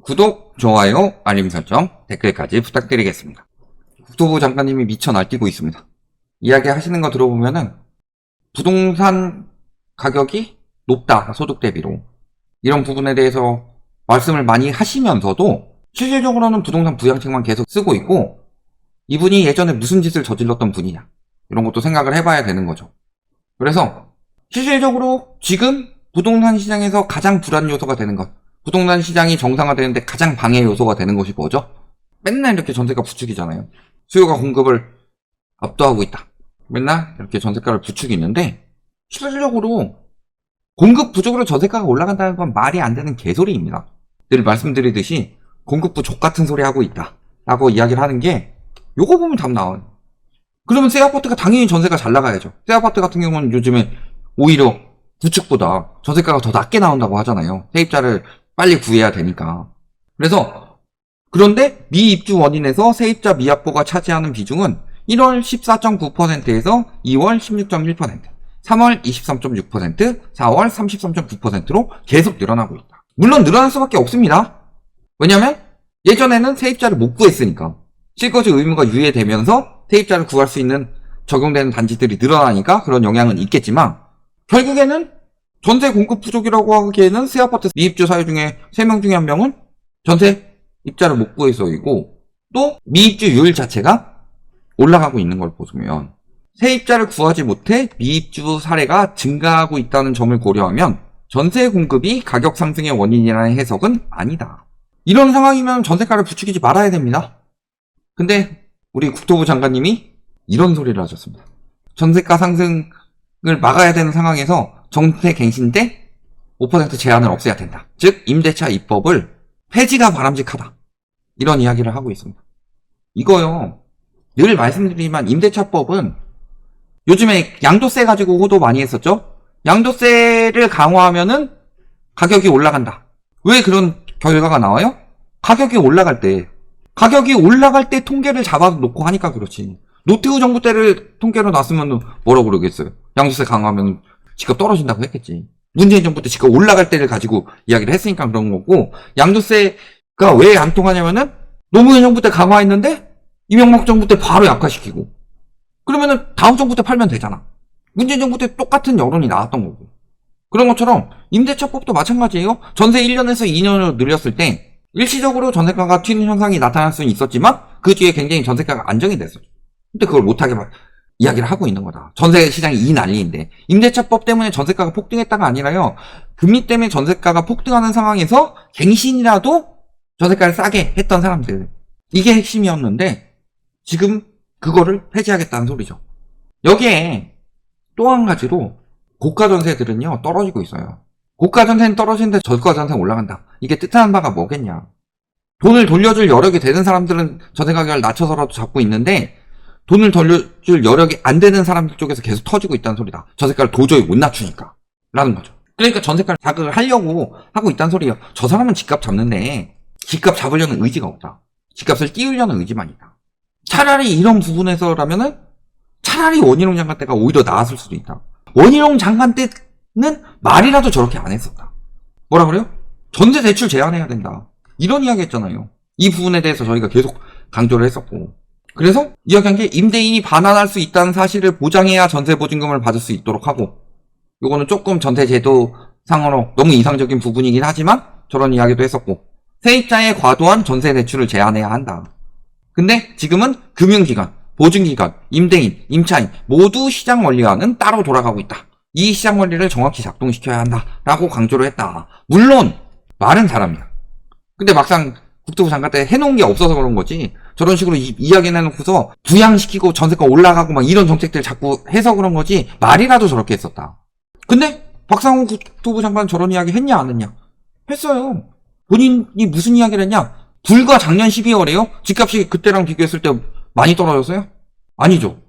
구독, 좋아요, 알림 설정, 댓글까지 부탁드리겠습니다. 국토부 장관님이 미쳐 날뛰고 있습니다. 이야기 하시는 거 들어보면은 부동산 가격이 높다, 소득 대비로. 이런 부분에 대해서 말씀을 많이 하시면서도 실질적으로는 부동산 부양책만 계속 쓰고 있고, 이분이 예전에 무슨 짓을 저질렀던 분이냐, 이런 것도 생각을 해봐야 되는 거죠. 그래서 실질적으로 지금 부동산 시장에서 가장 불안 요소가 되는 것, 부동산 시장이 정상화되는데 가장 방해 요소가 되는 것이 뭐죠? 맨날 이렇게 전세가 부추기잖아요. 수요가 공급을 압도하고 있다. 맨날 이렇게 전세가를 부추기는데 실질적으로 공급 부족으로 전세가가 올라간다는 건 말이 안 되는 개소리입니다. 늘 말씀드리듯이 공급부 족같은 소리 하고 있다 라고 이야기를 하는 게, 요거 보면 답 나와요. 그러면 새 아파트가 당연히 전세가 잘 나가야죠. 새 아파트 같은 경우는 요즘에 오히려 구축보다 전세가가 더 낮게 나온다고 하잖아요. 세입자를 빨리 구해야 되니까. 그래서 그런데 미입주 원인에서 세입자 미확보가 차지하는 비중은 1월 14.9%에서 2월 16.1%, 3월 23.6%, 4월 33.9%로 계속 늘어나고 있다. 물론 늘어날 수밖에 없습니다. 왜냐면 예전에는 세입자를 못 구했으니까 실거주 의무가 유예되면서 세입자를 구할 수 있는 적용되는 단지들이 늘어나니까 그런 영향은 있겠지만, 결국에는 전세 공급 부족이라고 하기에는 새 아파트 미입주 사유 중에 3명 중에 1명은 전세 입자를 못 구해서이고, 또 미입주율 자체가 올라가고 있는 걸 보면 세입자를 구하지 못해 미입주 사례가 증가하고 있다는 점을 고려하면 전세 공급이 가격 상승의 원인이라는 해석은 아니다. 이런 상황이면 전세가를 부추기지 말아야 됩니다. 근데 우리 국토부 장관님이 이런 소리를 하셨습니다. 전세가 상승을 막아야 되는 상황에서 정책갱신 때 5% 제한을 없애야 된다. 즉 임대차 입법을 폐지가 바람직하다. 이런 이야기를 하고 있습니다. 이거요, 늘 말씀드리지만 임대차법은 요즘에 양도세 가지고 호도 많이 했었죠. 양도세를 강화하면은 가격이 올라간다. 왜 그런 결과가 나와요? 가격이 올라갈 때 통계를 잡아놓고 하니까 그렇지. 노태우 정부 때를 통계로 놨으면 뭐라고 그러겠어요. 양도세 강화하면 집값 떨어진다고 했겠지. 문재인 정부 때 집값 올라갈 때를 가지고 이야기를 했으니까 그런 거고, 양도세가 왜 안 통하냐면은 노무현 정부 때 강화했는데 이명박 정부 때 바로 약화시키고, 그러면은 다음 정부 때 팔면 되잖아. 문재인 정부 때 똑같은 여론이 나왔던 거고. 그런 것처럼 임대차법도 마찬가지예요. 전세 1년에서 2년으로 늘렸을 때 일시적으로 전세가가 튀는 현상이 나타날 수는 있었지만 그 뒤에 굉장히 전세가가 안정이 됐었죠. 근데 그걸 못하게 이야기를 하고 있는 거다. 전세 시장이 이 난리인데, 임대차법 때문에 전세가가 폭등했다가 아니라요, 금리 때문에 전세가가 폭등하는 상황에서 갱신이라도 전세가를 싸게 했던 사람들, 이게 핵심이었는데 지금 그거를 폐지하겠다는 소리죠. 여기에 또 한 가지로 고가 전세들은요 떨어지고 있어요. 고가 전세는 떨어지는데 저가 전세는 올라간다. 이게 뜻하는 바가 뭐겠냐. 돈을 돌려줄 여력이 되는 사람들은 전세 가격을 낮춰서라도 잡고 있는데, 돈을 돌려줄 여력이 안 되는 사람들 쪽에서 계속 터지고 있다는 소리다. 전세가를 도저히 못 낮추니까 라는 거죠. 그러니까 전세가를 자극을 하려고 하고 있다는 소리예요. 저 사람은 집값 잡는데 집값 잡으려는 의지가 없다. 집값을 띄우려는 의지만 있다. 차라리 이런 부분에서라면은 차라리 원희룡 장관 때가 오히려 나았을 수도 있다. 원희룡 장관 때는 말이라도 저렇게 안 했었다. 뭐라 그래요? 전세 대출 제한해야 된다. 이런 이야기 했잖아요. 이 부분에 대해서 저희가 계속 강조를 했었고, 그래서 이야기한 게 임대인이 반환할 수 있다는 사실을 보장해야 전세 보증금을 받을 수 있도록 하고, 요거는 조금 전세 제도 상으로 너무 이상적인 부분이긴 하지만 저런 이야기도 했었고, 세입자의 과도한 전세 대출을 제한해야 한다. 근데 지금은 금융기관, 보증기관, 임대인, 임차인 모두 시장 원리와는 따로 돌아가고 있다. 이 시장 원리를 정확히 작동시켜야 한다 라고 강조를 했다. 물론 말은 잘합니다. 근데 막상 국토부 장관 때 해놓은 게 없어서 그런 거지, 저런 식으로 이야기 내놓고서 부양시키고 전세가 올라가고 막 이런 정책들 자꾸 해서 그런 거지, 말이라도 저렇게 했었다. 근데 박상훈 국토부 장관 저런 이야기 했냐 안 했냐? 했어요. 본인이 무슨 이야기를 했냐? 불과 작년 12월에요? 집값이 그때랑 비교했을 때 많이 떨어졌어요? 아니죠.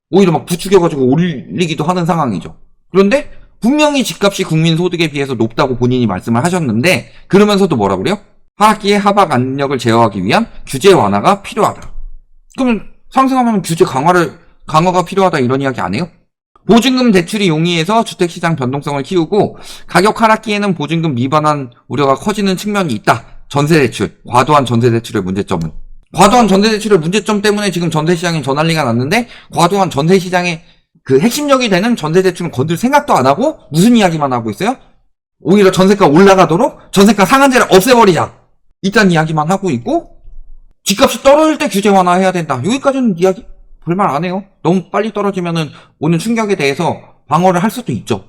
오히려 막 부추겨가지고 올리기도 하는 상황이죠. 그런데 분명히 집값이 국민 소득에 비해서 높다고 본인이 말씀을 하셨는데, 그러면서도 뭐라 그래요? 하락기의 하박 압력을 제어하기 위한 규제 완화가 필요하다. 그러면 상승하면 규제 강화가 필요하다 이런 이야기 안 해요? 보증금 대출이 용이해서 주택시장 변동성을 키우고 가격 하락기에는 보증금 미반환 우려가 커지는 측면이 있다. 전세 대출, 과도한 전세 대출의 문제점은. 과도한 전세 대출의 문제점 때문에 지금 전세 시장에 저 난리가 났는데, 과도한 전세 시장의 그 핵심적이 되는 전세 대출은 건들 생각도 안 하고 무슨 이야기만 하고 있어요? 오히려 전세가 올라가도록 전세가 상한제를 없애버리자. 이딴 이야기만 하고 있고, 집값이 떨어질 때 규제 완화해야 된다. 여기까지는 이야기 별말 안 해요. 너무 빨리 떨어지면은 오는 충격에 대해서 방어를 할 수도 있죠.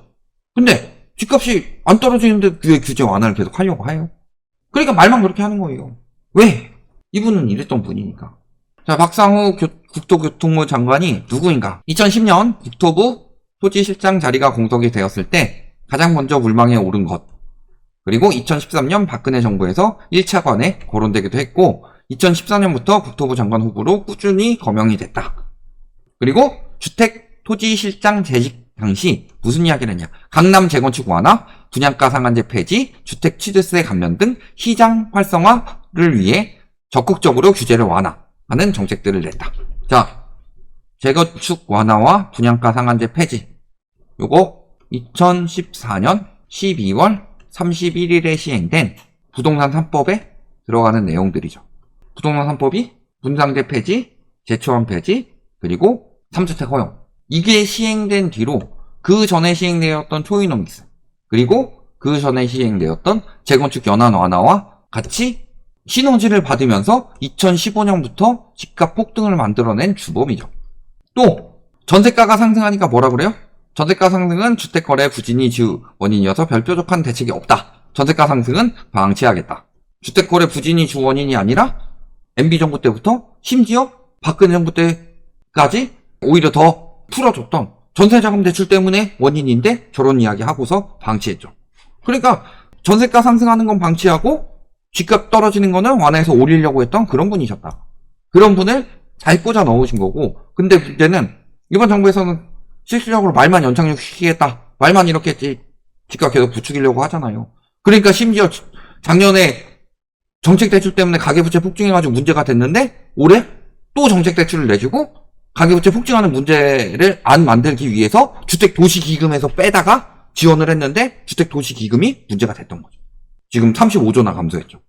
근데 집값이 안 떨어지는데 왜 규제 완화를 계속 하려고 해요? 그러니까 말만 그렇게 하는 거예요. 왜? 이분은 이랬던 분이니까. 자, 박상우 국토교통부 장관이 누구인가? 2010년 국토부 토지실장 자리가 공석이 되었을 때 가장 먼저 물망에 오른 것. 그리고 2013년 박근혜 정부에서 1차관에 거론되기도 했고, 2014년부터 국토부 장관 후보로 꾸준히 거명이 됐다. 그리고 주택 토지실장 재직 당시 무슨 이야기를 했냐? 강남 재건축 완화, 분양가 상한제 폐지, 주택 취득세 감면 등 시장 활성화를 위해 적극적으로 규제를 완화하는 정책들을 냈다. 자, 재건축 완화와 분양가 상한제 폐지. 요거 2014년 12월 31일에 시행된 부동산 3법에 들어가는 내용들이죠. 부동산 3법이 분상제 폐지, 제초안 폐지, 그리고 3주택 허용. 이게 시행된 뒤로 그 전에 시행되었던 초이노믹스, 그리고 그 전에 시행되었던 재건축 연한 완화와 같이 시너지를 받으면서 2015년부터 집값 폭등을 만들어낸 주범이죠. 또 전세가가 상승하니까 뭐라 그래요? 전세가 상승은 주택거래 부진이 주 원인이어서 별 뾰족한 대책이 없다. 전세가 상승은 방치하겠다. 주택거래 부진이 주 원인이 아니라 MB정부 때부터 심지어 박근혜 정부 때까지 오히려 더 풀어줬던 전세자금 대출 때문에 원인인데 저런 이야기 하고서 방치했죠. 그러니까 전세가 상승하는 건 방치하고 집값 떨어지는 거는 완화해서 올리려고 했던 그런 분이셨다. 그런 분을 잘 꽂아 넣으신 거고, 근데 문제는 이번 정부에서는 실질적으로 말만 연착륙시키겠다. 말만 이렇게 집값 계속 부추기려고 하잖아요. 그러니까 심지어 작년에 정책 대출 때문에 가계부채 폭증해가지고 문제가 됐는데 올해 또 정책 대출을 내주고 가계부채 폭증하는 문제를 안 만들기 위해서 주택도시기금에서 빼다가 지원을 했는데 주택도시기금이 문제가 됐던 거죠. 지금 35조나 감소했죠.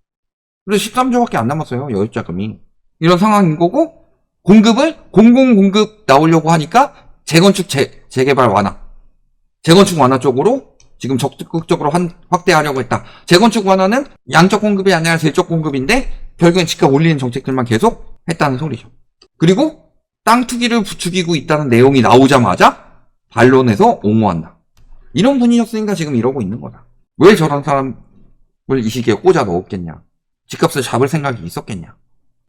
그래서 13조밖에 안 남았어요. 여유자금이. 이런 상황인 거고, 공급을 공공공급 나오려고 하니까 재건축 재개발 완화, 재건축 완화 쪽으로 지금 적극적으로 확대하려고 했다. 재건축 완화는 양적 공급이 아니라 질적 공급인데 결국엔 집값 올리는 정책들만 계속 했다는 소리죠. 그리고 땅 투기를 부추기고 있다는 내용이 나오자마자 반론해서 옹호한다. 이런 분이었으니까 지금 이러고 있는 거다. 왜 저런 사람을 이 시기에 꽂아 넣었겠냐? 집값을 잡을 생각이 있었겠냐?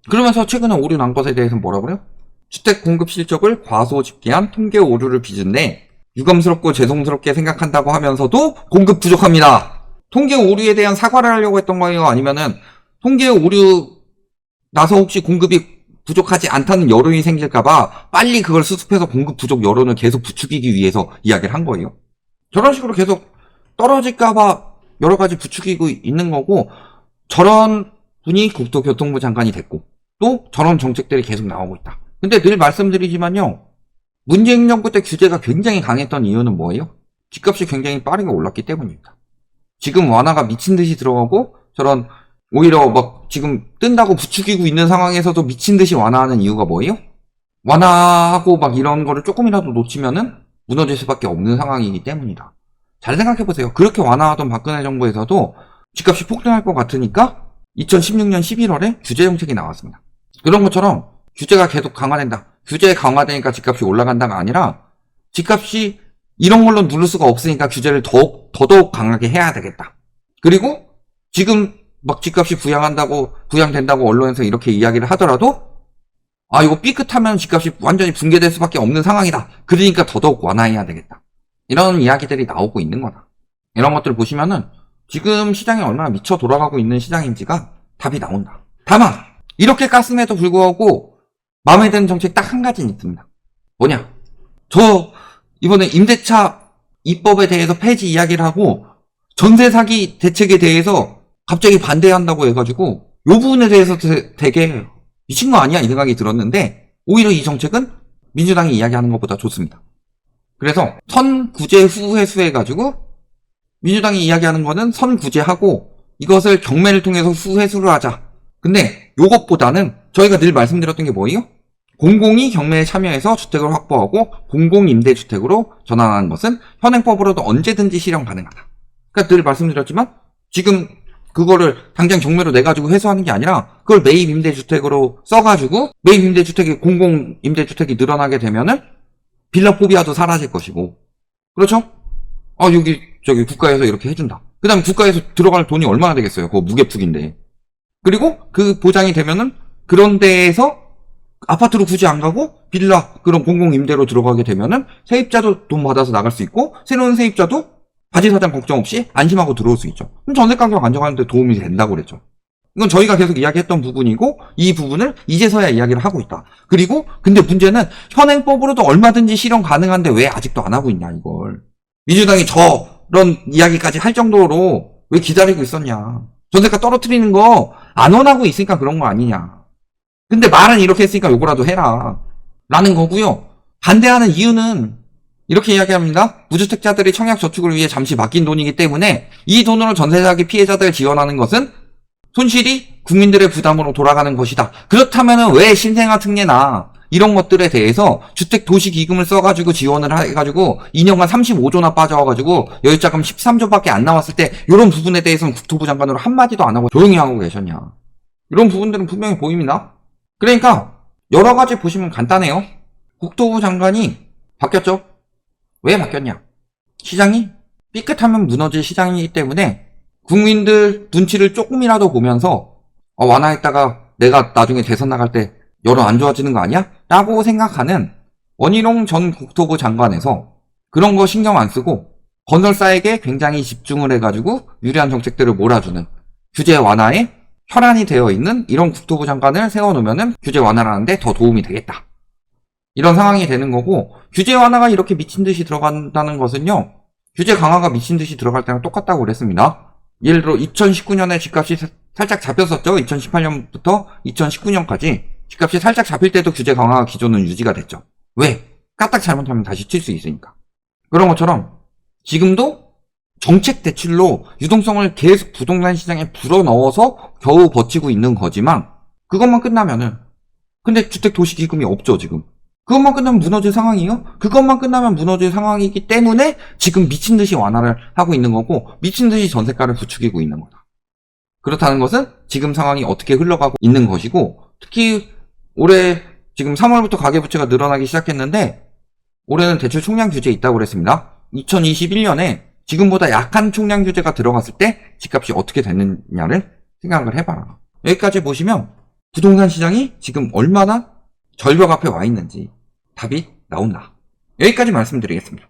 그러면서 최근에 오류 난 것에 대해서는 뭐라 그래요? 주택 공급 실적을 과소 집계한 통계 오류를 빚은데 유감스럽고 죄송스럽게 생각한다고 하면서도 공급 부족합니다. 통계 오류에 대한 사과를 하려고 했던 거예요? 아니면은 통계 오류 나서 혹시 공급이 부족하지 않다는 여론이 생길까봐 빨리 그걸 수습해서 공급 부족 여론을 계속 부추기기 위해서 이야기를 한 거예요. 저런 식으로 계속 떨어질까봐 여러 가지 부추기고 있는 거고, 저런 분이 국토교통부 장관이 됐고 또 저런 정책들이 계속 나오고 있다. 근데 늘 말씀드리지만요, 문재인 정부 때 규제가 굉장히 강했던 이유는 뭐예요? 집값이 굉장히 빠르게 올랐기 때문입니다. 지금 완화가 미친 듯이 들어가고 저런 오히려 막 지금 뜬다고 부추기고 있는 상황에서도 미친 듯이 완화하는 이유가 뭐예요? 완화하고 막 이런 거를 조금이라도 놓치면은 무너질 수밖에 없는 상황이기 때문이다. 잘 생각해보세요. 그렇게 완화하던 박근혜 정부에서도 집값이 폭등할 것 같으니까 2016년 11월에 규제 정책이 나왔습니다. 그런 것처럼 규제가 계속 강화된다. 규제 강화되니까 집값이 올라간다가 아니라 집값이 이런 걸로 누를 수가 없으니까 규제를 더더욱 강하게 해야 되겠다. 그리고 지금 막 집값이 부양된다고 언론에서 이렇게 이야기를 하더라도 이거 삐끗하면 집값이 완전히 붕괴될 수밖에 없는 상황이다. 그러니까 더더욱 완화해야 되겠다. 이런 이야기들이 나오고 있는 거다. 이런 것들을 보시면은 지금 시장이 얼마나 미쳐 돌아가고 있는 시장인지가 답이 나온다. 다만 이렇게 깠음에도 불구하고 마음에 드는 정책 딱 한 가지는 있습니다. 뭐냐? 저 이번에 임대차 입법에 대해서 폐지 이야기를 하고 전세 사기 대책에 대해서 갑자기 반대한다고 해가지고 요 부분에 대해서 되게 미친 거 아니야? 이 생각이 들었는데 오히려 이 정책은 민주당이 이야기하는 것보다 좋습니다. 그래서 선구제 후 회수해가지고 민주당이 이야기하는 거는 선구제하고 이것을 경매를 통해서 후회수를 하자. 근데 요것보다는 저희가 늘 말씀드렸던 게 뭐예요? 공공이 경매에 참여해서 주택을 확보하고 공공임대주택으로 전환하는 것은 현행법으로도 언제든지 실현 가능하다. 그러니까 늘 말씀드렸지만 지금 그거를 당장 경매로 내가지고 회수하는 게 아니라 그걸 매입임대주택으로 써가지고 매입임대주택이 공공임대주택이 늘어나게 되면은 빌라포비아도 사라질 것이고, 그렇죠? 여기 저기 국가에서 이렇게 해준다. 그 다음에 국가에서 들어갈 돈이 얼마나 되겠어요? 그거 무게투기인데. 그리고 그 보장이 되면은 그런 데에서 아파트로 굳이 안 가고 빌라 그런 공공임대로 들어가게 되면은 세입자도 돈 받아서 나갈 수 있고 새로운 세입자도 바지사장 걱정 없이 안심하고 들어올 수 있죠. 그럼 전세 가격 안정하는 데 도움이 된다고 그랬죠. 이건 저희가 계속 이야기했던 부분이고 이 부분을 이제서야 이야기를 하고 있다. 그리고 근데 문제는 현행법으로도 얼마든지 실현 가능한데 왜 아직도 안 하고 있냐 이걸. 민주당이 저런 이야기까지 할 정도로 왜 기다리고 있었냐. 전세가 떨어뜨리는 거 안 원하고 있으니까 그런 거 아니냐. 근데 말은 이렇게 했으니까 요거라도 해라 라는 거고요. 반대하는 이유는 이렇게 이야기합니다. 무주택자들이 청약저축을 위해 잠시 맡긴 돈이기 때문에 이 돈으로 전세사기 피해자들 지원하는 것은 손실이 국민들의 부담으로 돌아가는 것이다. 그렇다면 왜 신생아 특례나 이런 것들에 대해서 주택도시기금을 써가지고 지원을 해가지고 2년간 35조나 빠져가지고 여유자금 13조밖에 안 나왔을 때 이런 부분에 대해서는 국토부 장관으로 한마디도 안 하고 조용히 하고 계셨냐. 이런 부분들은 분명히 보입니다. 그러니까 여러 가지 보시면 간단해요. 국토부 장관이 바뀌었죠. 왜 바뀌었냐. 시장이 삐끗하면 무너질 시장이기 때문에 국민들 눈치를 조금이라도 보면서 완화했다가 내가 나중에 대선 나갈 때 여론 안 좋아지는 거 아니야? 라고 생각하는 원희룡 전 국토부 장관에서 그런 거 신경 안 쓰고 건설사에게 굉장히 집중을 해가지고 유리한 정책들을 몰아주는 규제 완화에 혈안이 되어 있는 이런 국토부 장관을 세워놓으면은 규제 완화를 하는데 더 도움이 되겠다. 이런 상황이 되는 거고, 규제 완화가 이렇게 미친 듯이 들어간다는 것은요, 규제 강화가 미친 듯이 들어갈 때랑 똑같다고 그랬습니다. 예를 들어 2019년에 집값이 살짝 잡혔었죠. 2018년부터 2019년까지 집값이 살짝 잡힐 때도 규제 강화가 기존은 유지가 됐죠. 왜? 까딱 잘못하면 다시 칠 수 있으니까. 그런 것처럼 지금도 정책 대출로 유동성을 계속 부동산 시장에 불어넣어서 겨우 버티고 있는 거지만 그것만 끝나면은, 근데 주택도시기금이 없죠 지금. 그것만 끝나면 무너질 상황이에요? 그것만 끝나면 무너질 상황이기 때문에 지금 미친듯이 완화를 하고 있는 거고 미친듯이 전세가를 부추기고 있는 거다. 그렇다는 것은 지금 상황이 어떻게 흘러가고 있는 것이고, 특히 올해 지금 3월부터 가계부채가 늘어나기 시작했는데 올해는 대출 총량 규제에 있다고 그랬습니다. 2021년에 지금보다 약한 총량 규제가 들어갔을 때 집값이 어떻게 됐느냐를 생각을 해봐라. 여기까지 보시면 부동산 시장이 지금 얼마나 절벽 앞에 와 있는지 답이 나온다. 여기까지 말씀드리겠습니다.